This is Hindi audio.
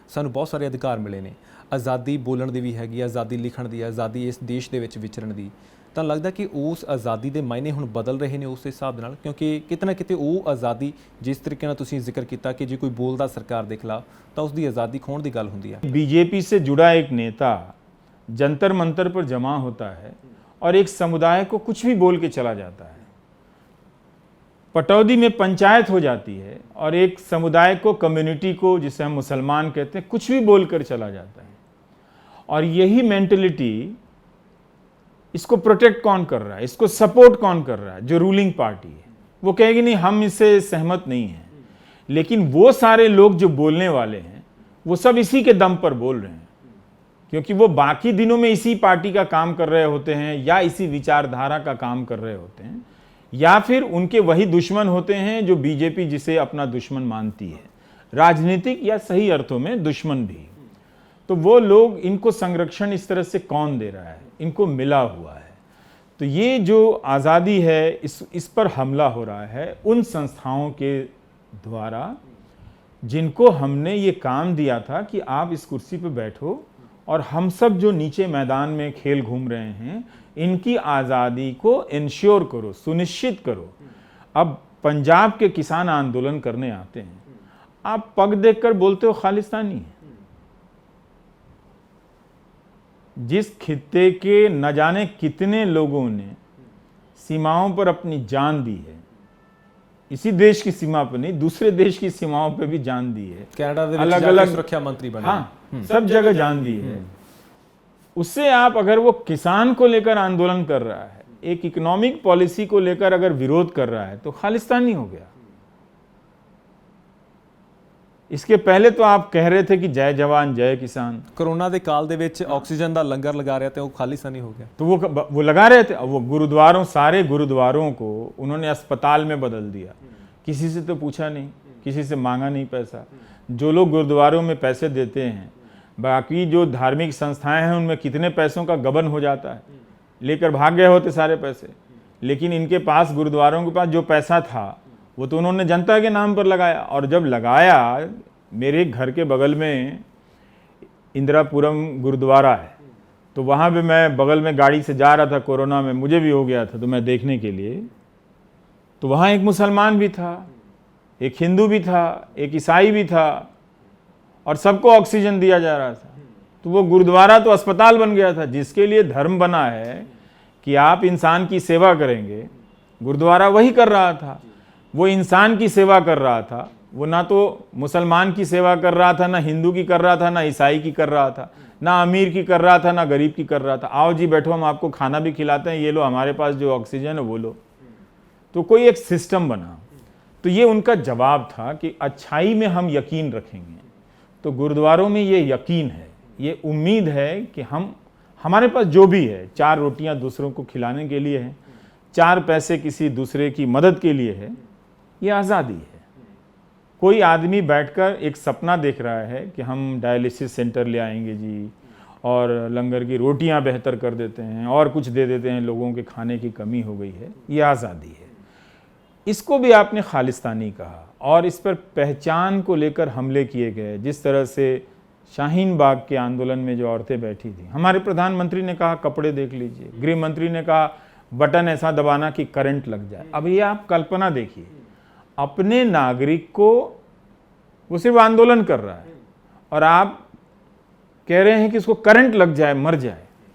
ਸਾਨੂੰ ਬਹੁਤ ਸਾਰੇ ਅਧਿਕਾਰ ਮਿਲੇ ਨੇ, ਆਜ਼ਾਦੀ ਬੋਲਣ ਦੀ ਵੀ ਹੈਗੀ, ਆਜ਼ਾਦੀ ਲਿਖਣ ਦੀ, ਆਜ਼ਾਦੀ ਇਸ ਦੇਸ਼ ਦੇ ਵਿੱਚ ਵਿਚਰਨ ਦੀ। ਤਾਂ ਲੱਗਦਾ ਕਿ ਉਸ ਆਜ਼ਾਦੀ ਦੇ ਮਾਇਨੇ ਹੁਣ ਬਦਲ ਰਹੇ ਨੇ ਉਸ ਹਿਸਾਬ ਨਾਲ, ਕਿਉਂਕਿ ਕਿਤੇ ਨਾ ਕਿਤੇ ਉਹ ਆਜ਼ਾਦੀ ਜਿਸ ਤਰੀਕੇ ਨਾਲ ਤੁਸੀਂ ਜ਼ਿਕਰ ਕੀਤਾ ਕਿ ਜੇ ਕੋਈ ਬੋਲਦਾ ਸਰਕਾਰ ਦੇ ਖਿਲਾਫ ਤਾਂ ਉਸ ਦੀ ਆਜ਼ਾਦੀ ਖੋਣ ਦੀ ਗੱਲ ਹੁੰਦੀ ਹੈ। बीजेपी से जुड़ा एक नेता जंतर मंतर पर जमा होता है और एक समुदाय को कुछ भी बोल के चला जाता है। पटौदी में पंचायत हो जाती है और एक समुदाय को, कम्युनिटी को, जिसे हम मुसलमान कहते हैं, कुछ भी बोलकर चला जाता है। और यही मेंटलिटी, इसको प्रोटेक्ट कौन कर रहा है, इसको सपोर्ट कौन कर रहा है? जो रूलिंग पार्टी है। वो कहेगी नहीं, हम इससे सहमत नहीं हैं। लेकिन वो सारे लोग जो बोलने वाले हैं वो सब इसी के दम पर बोल रहे हैं, क्योंकि वो बाकी दिनों में इसी पार्टी का काम कर रहे होते हैं या इसी विचारधारा का काम कर रहे होते हैं, या फिर उनके वही दुश्मन होते हैं जो बीजेपी जिसे अपना दुश्मन मानती है, राजनीतिक या सही अर्थों में दुश्मन भी। तो वो लोग, इनको संरक्षण इस तरह से कौन दे रहा है? इनको मिला हुआ है। तो ये जो आज़ादी है, इस पर हमला हो रहा है उन संस्थाओं के द्वारा जिनको हमने ये काम दिया था कि आप इस कुर्सी पर बैठो और हम सब जो नीचे मैदान में खेल घूम रहे हैं, इनकी आज़ादी को इंश्योर करो, सुनिश्चित करो। अब पंजाब के किसान आंदोलन करने आते हैं, आप पग देखकर बोलते हो खालिस्तानी है। जिस खित्ते के न जाने कितने लोगों ने सीमाओं पर अपनी जान दी है, इसी देश की सीमा पर नहीं, दूसरे देश की सीमाओं पर भी जान दी है, कनाडा दे अलग अलग सुरक्षा मंत्री बने, हाँ, सब जगह जान दी है। उससे आप, अगर वो किसान को लेकर आंदोलन कर रहा है, एक इकोनॉमिक पॉलिसी को लेकर अगर विरोध कर रहा है, तो खालिस्तानी हो गया। इसके पहले तो आप कह रहे थे कि जय जवान जय किसान। कोरोना के काल दे विच ऑक्सीजन का लंगर लगा रहे थे, वो खालिस्तानी हो गया। तो वो लगा रहे थे। वो गुरुद्वारों, सारे गुरुद्वारों को उन्होंने अस्पताल में बदल दिया। किसी से तो पूछा नहीं, किसी से मांगा नहीं पैसा। जो लोग गुरुद्वारों में पैसे देते हैं, बाकी जो धार्मिक संस्थाएं हैं उनमें कितने पैसों का गबन हो जाता है, लेकर भाग गए होते सारे पैसे। लेकिन इनके पास, गुरुद्वारों के पास जो पैसा था वो तो उन्होंने जनता के नाम पर लगाया। और जब लगाया, मेरे घर के बगल में इंदिरापुरम गुरुद्वारा है, तो वहाँ पे मैं बगल में गाड़ी से जा रहा था, कोरोना में मुझे भी हो गया था, तो मैं देखने के लिए, तो वहाँ एक मुसलमान भी था, एक हिंदू भी था, एक ईसाई भी था, और सबको ऑक्सीजन दिया जा रहा था। तो वो गुरुद्वारा तो अस्पताल बन गया था। जिसके लिए धर्म बना है कि आप इंसान की सेवा करेंगे, गुरुद्वारा वही कर रहा था। वो इंसान की सेवा कर रहा था। वो ना तो मुसलमान की सेवा कर रहा था, ना हिंदू की कर रहा था, ना ईसाई की कर रहा था, ना अमीर की कर रहा था, ना गरीब की कर रहा था। आओ जी बैठो, हम आपको खाना भी खिलाते हैं, ये लो हमारे पास जो ऑक्सीजन है वो लो। तो कोई एक सिस्टम बना। तो ये उनका जवाब था कि अच्छाई में हम यकीन रखेंगे। तो गुरुद्वारों में ये यकीन है, ये उम्मीद है कि हमारे पास जो भी है, 4 रोटियां दूसरों को खिलाने के लिए है, 4 पैसे किसी दूसरे की मदद के लिए है, ये आज़ादी है। कोई आदमी बैठकर एक सपना देख रहा है कि हम डायलिसिस सेंटर ले आएंगे जी, और लंगर की रोटियां बेहतर कर देते हैं, और कुछ दे देते हैं, लोगों के खाने की कमी हो गई है, ये आज़ादी है। इसको भी आपने खालिस्तानी कहा। और इस पर पहचान को लेकर हमले किए गए। जिस तरह से शाहीन बाग के आंदोलन में जो औरतें बैठी थी, हमारे प्रधानमंत्री ने कहा कपड़े देख लीजिए, गृह मंत्री ने कहा बटन ऐसा दबाना कि करंट लग जाए। अब ये आप कल्पना देखिए, अपने नागरिक को, वो सिर्फ आंदोलन कर रहा है और आप कह रहे हैं कि इसको करंट लग जाए, मर जाए।